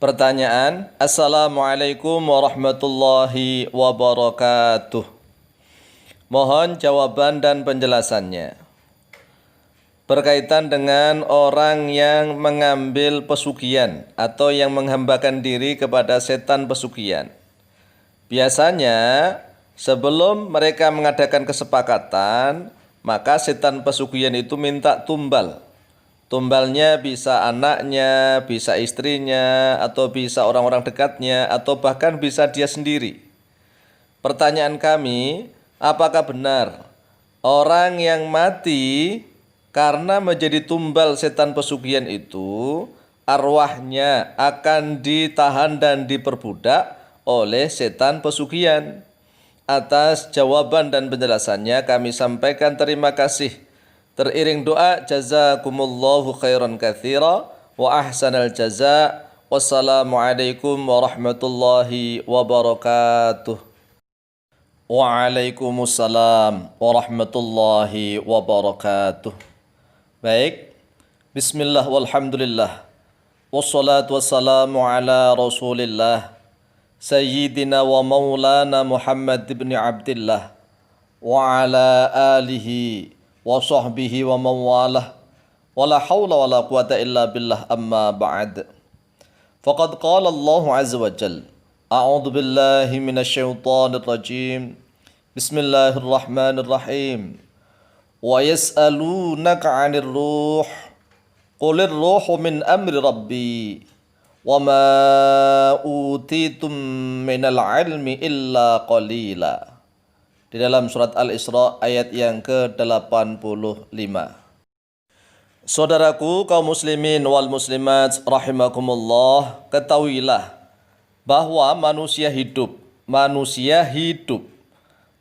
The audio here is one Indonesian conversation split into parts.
Pertanyaan, Assalamualaikum warahmatullahi wabarakatuh. Mohon jawaban dan penjelasannya. Berkaitan dengan orang yang mengambil pesugihan atau yang menghambakan diri kepada setan pesugihan. Biasanya sebelum mereka mengadakan kesepakatan, maka setan pesugihan itu minta tumbal. Tumbalnya bisa anaknya, bisa istrinya, atau bisa orang-orang dekatnya, atau bahkan bisa dia sendiri. Pertanyaan kami, apakah benar orang yang mati karena menjadi tumbal setan pesugihan itu, arwahnya akan ditahan dan diperbudak oleh setan pesugihan? Atas jawaban dan penjelasannya kami sampaikan terima kasih. Teriring doa, jazakumullahu khairan katsira wa ahsanal jaza. Wassalamualaikum warahmatullahi wabarakatuh. Waalaikumsalam warahmatullahi wabarakatuh. Baik, bismillah walhamdulillah. Wassalatu wassalamu ala rasulillah Sayyidina wa maulana Muhammad ibn Abdillah wa ala alihi wa sahbihi wa mawalah wa la hawla wa la quwata illa billah amma ba'd. Faqad qala Allah azza wa jal, a'udhu billahi minasyaitanir rajim, bismillahirrahmanirrahim, wa yas'alunaka 'anir ruh, qulir ruhu min amri rabbi, wa ma utitum minal ilmi illa qalila. Di dalam surat Al-Isra ayat yang ke-85. Saudaraku kaum muslimin wal muslimat rahimakumullah, ketahuilah bahwa manusia hidup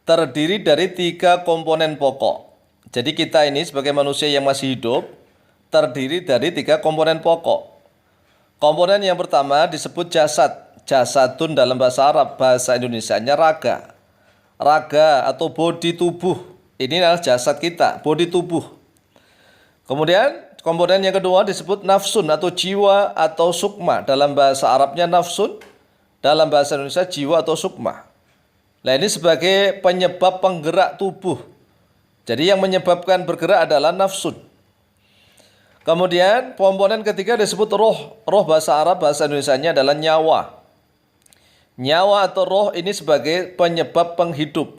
terdiri dari 3 komponen pokok. Jadi kita ini sebagai manusia yang masih hidup terdiri dari 3 komponen pokok. Komponen yang pertama disebut jasad. Jasadun dalam bahasa Arab, bahasa Indonesianya raga. Raga atau bodi tubuh. Ini adalah jasad kita, bodi tubuh. Kemudian komponen yang kedua disebut nafsun atau jiwa atau sukma. Dalam bahasa Arabnya nafsun, dalam bahasa Indonesia jiwa atau sukma. Nah, ini sebagai penyebab penggerak tubuh. Jadi yang menyebabkan bergerak adalah nafsun. Kemudian komponen ketiga disebut roh. Roh bahasa Arab, bahasa Indonesianya adalah nyawa. Nyawa atau roh ini sebagai penyebab penghidup.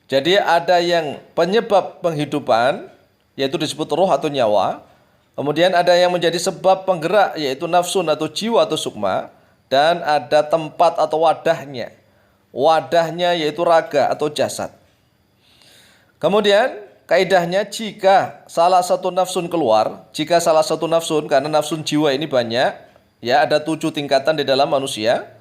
Jadi ada yang penyebab penghidupan, yaitu disebut roh atau nyawa. Kemudian ada yang menjadi sebab penggerak, yaitu nafsun atau jiwa atau sukma. Dan ada tempat atau wadahnya. Wadahnya yaitu raga atau jasad. Kemudian kaidahnya jika salah satu nafsun keluar, karena nafsun jiwa ini banyak, ya ada 7 tingkatan di dalam manusia.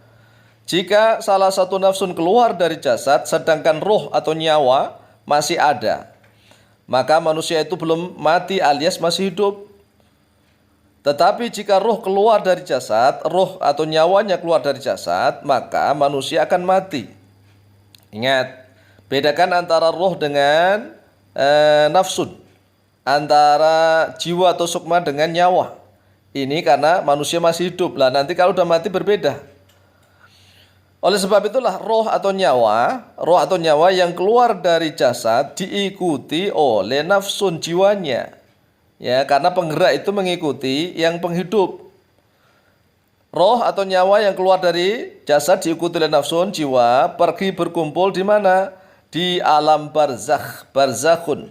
Jika salah satu nafsun keluar dari jasad, sedangkan roh atau nyawa masih ada, maka manusia itu belum mati alias masih hidup. Tetapi jika roh keluar dari jasad, roh atau nyawanya keluar dari jasad, maka manusia akan mati. Ingat, bedakan antara roh dengan nafsun, antara jiwa atau sukma dengan nyawa. Ini karena manusia masih hidup. Lah nanti kalau udah mati berbeda. Oleh sebab itulah roh atau nyawa yang keluar dari jasad diikuti oleh nafsun jiwanya. Ya, karena penggerak itu mengikuti yang penghidup. Roh atau nyawa yang keluar dari jasad diikuti oleh nafsun jiwa, pergi berkumpul di mana? Di alam barzakh, barzakhun.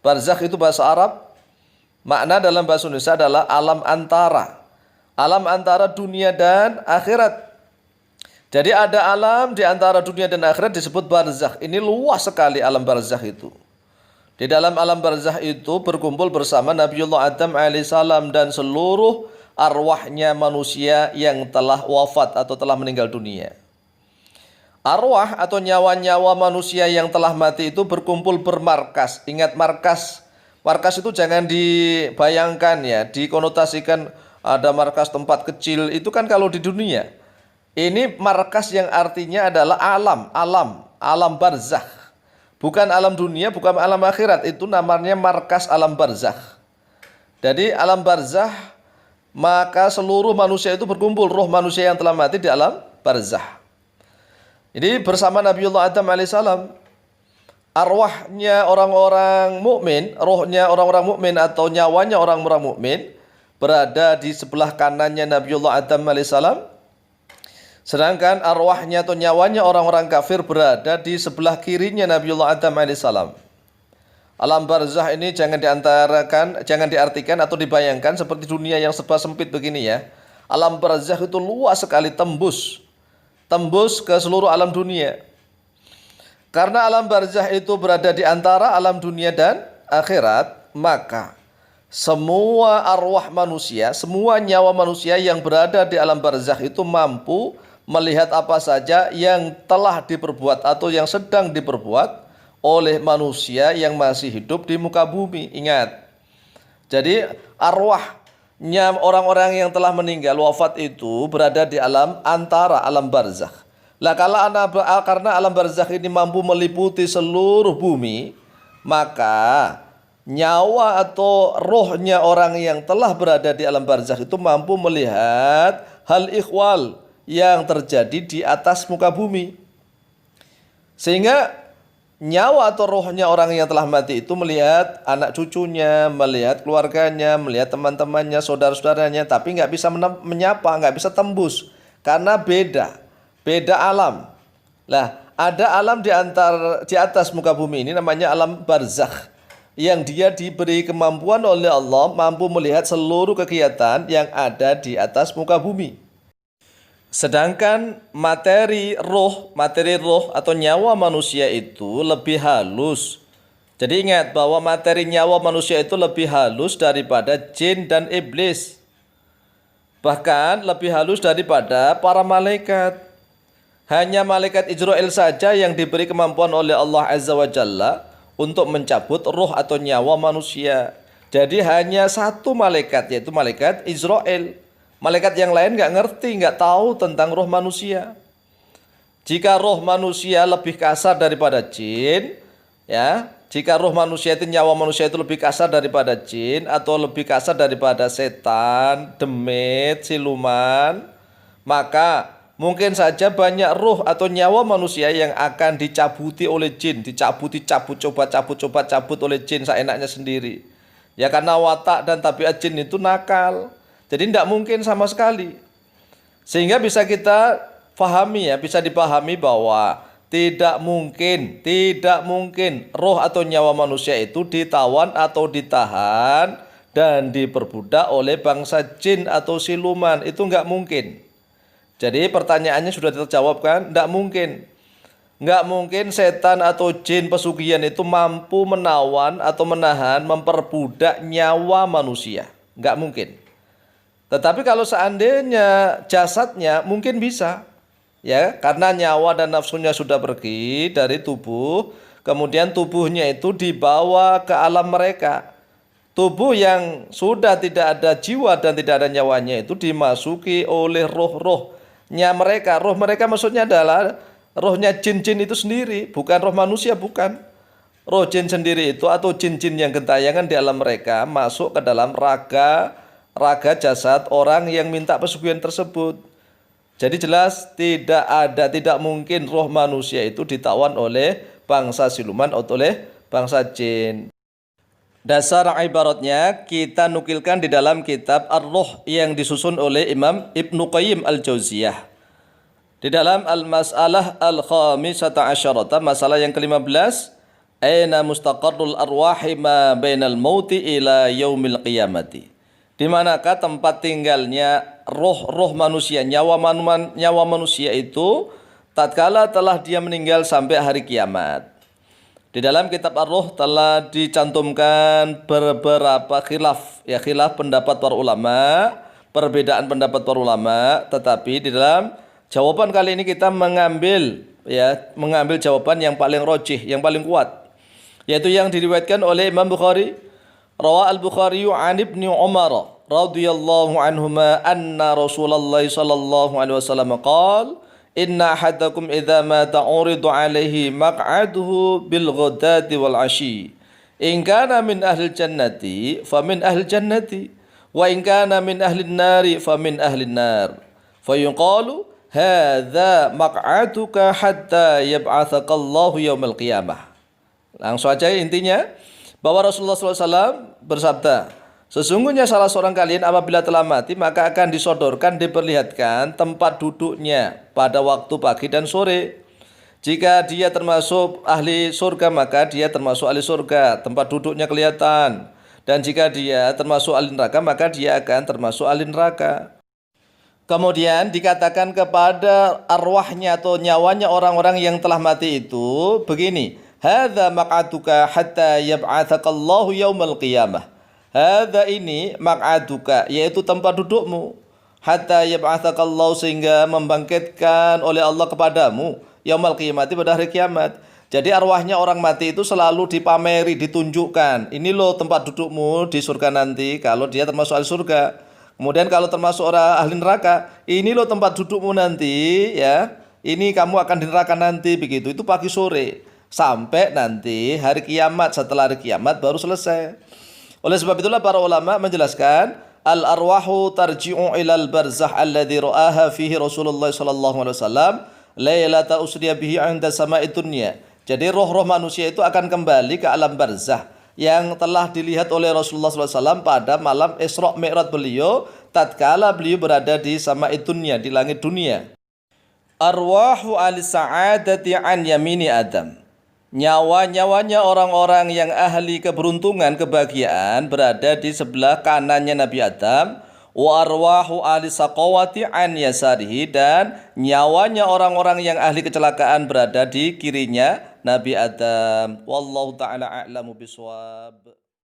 Barzakh itu bahasa Arab. Makna dalam bahasa Indonesia adalah alam antara. Alam antara dunia dan akhirat. Jadi ada alam di antara dunia dan akhirat disebut barzakh. Ini luas sekali alam barzakh itu. Di dalam alam barzakh itu berkumpul bersama Nabiullah Adam alaihissalam dan seluruh arwahnya manusia yang telah wafat atau telah meninggal dunia. Arwah atau nyawa-nyawa manusia yang telah mati itu berkumpul bermarkas. Ingat markas. Markas itu jangan dibayangkan ya, dikonotasikan ada markas tempat kecil. Itu kan kalau di dunia. Ini markas yang artinya adalah alam barzakh. Bukan alam dunia, bukan alam akhirat. Itu namanya markas alam barzakh. Jadi alam barzakh maka seluruh manusia itu berkumpul, roh manusia yang telah mati di alam barzah. Jadi bersama Nabiullah Adam alaihissalam, arwahnya orang-orang mukmin, rohnya orang-orang mukmin atau nyawanya orang-orang mukmin berada di sebelah kanannya Nabiullah Adam alaihissalam, sedangkan arwahnya atau nyawanya orang-orang kafir berada di sebelah kirinya Nabiullah Adam alaihissalam. Alam barzah ini jangan diartikan atau dibayangkan seperti dunia yang serba sempit begini ya. Alam barzah itu luas sekali, tembus ke seluruh alam dunia. Karena alam barzah itu berada di antara alam dunia dan akhirat, maka semua arwah manusia, semua nyawa manusia yang berada di alam barzah itu mampu melihat apa saja yang telah diperbuat atau yang sedang diperbuat oleh manusia yang masih hidup di muka bumi. Ingat, jadi arwahnya orang-orang yang telah meninggal wafat itu berada di antara alam barzakh. Lah karena alam barzakh ini mampu meliputi seluruh bumi, maka nyawa atau rohnya orang yang telah berada di alam barzakh itu mampu melihat hal ikhwal yang terjadi di atas muka bumi. Sehingga nyawa atau rohnya orang yang telah mati itu melihat anak cucunya, melihat keluarganya, melihat teman-temannya, saudara-saudaranya, tapi nggak bisa menyapa, nggak bisa tembus karena beda alam. Lah, ada alam di atas muka bumi ini namanya alam barzakh, yang dia diberi kemampuan oleh Allah mampu melihat seluruh kegiatan yang ada di atas muka bumi. Sedangkan materi roh atau nyawa manusia itu lebih halus. Jadi ingat bahwa materi nyawa manusia itu lebih halus daripada jin dan iblis. Bahkan lebih halus daripada para malaikat. Hanya malaikat Israel saja yang diberi kemampuan oleh Allah Azza wa Jalla untuk mencabut roh atau nyawa manusia. Jadi hanya satu malaikat, yaitu malaikat Israel. Malaikat yang lain nggak ngerti, nggak tahu tentang roh manusia. Jika roh manusia lebih kasar daripada jin, ya, jika roh manusia itu nyawa manusia itu lebih kasar daripada jin atau lebih kasar daripada setan, demit, siluman, maka mungkin saja banyak roh atau nyawa manusia yang akan dicabuti oleh jin, cabut oleh jin seenaknya sendiri. Ya karena watak dan tabiat jin itu nakal. Jadi tidak mungkin sama sekali. Sehingga bisa kita pahami ya, bisa dipahami bahwa tidak mungkin roh atau nyawa manusia itu ditawan atau ditahan dan diperbudak oleh bangsa jin atau siluman. Itu nggak mungkin. Jadi pertanyaannya sudah terjawab kan? Nggak mungkin. Nggak mungkin setan atau jin pesugihan itu mampu menawan atau menahan, memperbudak nyawa manusia. Nggak mungkin. Tetapi kalau seandainya jasadnya mungkin bisa, ya, karena nyawa dan nafsunya sudah pergi dari tubuh, kemudian tubuhnya itu dibawa ke alam mereka. Tubuh yang sudah tidak ada jiwa dan tidak ada nyawanya itu dimasuki oleh roh-rohnya mereka. Roh mereka maksudnya adalah rohnya jin-jin itu sendiri, bukan roh manusia, bukan. Roh jin sendiri itu atau jin-jin yang gentayangan di alam mereka masuk ke dalam raga jasad orang yang minta pesugihan tersebut. Jadi jelas tidak mungkin roh manusia itu ditawan oleh bangsa siluman atau oleh bangsa jin. Dasar ibaratnya kita nukilkan di dalam kitab Ar-Ruh yang disusun oleh Imam Ibnu Qayyim Al-Jauziyah. Di dalam Al-Mas'alah Al-Khamisata Asyarata, masalah yang ke-15, aina mustaqarrul arwahi ma bainal mauti ila yaumil qiyamati. Di manakah tempat tinggalnya roh manusia, nyawa manusia itu tatkala telah dia meninggal sampai hari kiamat. Di dalam kitab Ar-Ruh telah dicantumkan beberapa khilaf pendapat para ulama, perbedaan pendapat para ulama, tetapi di dalam jawaban kali ini kita mengambil jawaban yang paling rajih, yang paling kuat, yaitu yang diriwayatkan oleh Imam Bukhari. Rawa al-Bukhari an Ibnu Umar radhiyallahu anhuma anna Rasulullah sallallahu alaihi wasallam qala inna ahadakum idza mata uridu alaihi maq'aduhu bil ghadati wal ashi in kana min ahli jannati fa min ahli jannati Wa in kana min ahlin nari fa min ahlin nar. Fa yuqalu hadza maq'atuka hatta yab'atsakallahu yaumal qiyamah. Langsung aja intinya bahwa Rasulullah SAW bersabda, sesungguhnya salah seorang kalian apabila telah mati maka akan disodorkan, diperlihatkan tempat duduknya pada waktu pagi dan sore. Jika dia termasuk ahli surga maka dia termasuk ahli surga, tempat duduknya kelihatan. Dan jika dia termasuk ahli neraka maka dia akan termasuk ahli neraka. Kemudian dikatakan kepada arwahnya atau nyawanya orang-orang yang telah mati itu begini, hadza maq'atuka hatta yab'atsakallahu yaumal qiyamah. Hadza ini maq'atuka, yaitu tempat dudukmu, hatta yab'atsakallahu, sehingga membangkitkan oleh Allah kepadamu yaumal qiyamati, pada hari kiamat. Jadi arwahnya orang mati itu selalu dipameri, ditunjukkan. Ini loh tempat dudukmu di surga nanti kalau dia termasuk ahli surga. Kemudian kalau termasuk orang ahli neraka, ini loh tempat dudukmu nanti ya. Ini kamu akan di neraka nanti, begitu. Itu pagi sore sampai nanti hari kiamat. Setelah hari kiamat baru selesai. Oleh sebab itulah para ulama menjelaskan al arwahu tarji'u ilal barzah alladzi ra'aha fihi Rasulullah sallallahu alaihi wasallam lailata usriya bihi 'inda sama'id dunya. Jadi roh-roh manusia itu akan kembali ke alam barzah yang telah dilihat oleh Rasulullah SAW pada malam Isra Mi'raj beliau tatkala beliau berada di sama'id dunya, di langit dunia. Arwahu al-sa'adati an yamini Adam. Nyawa-nyawanya orang-orang yang ahli keberuntungan, kebahagiaan berada di sebelah kanannya Nabi Adam. Wa arwahu ahli saqawati an yasarihi, dan nyawanya orang-orang yang ahli kecelakaan berada di kirinya Nabi Adam. Wallahu ta'ala a'lamu biswab.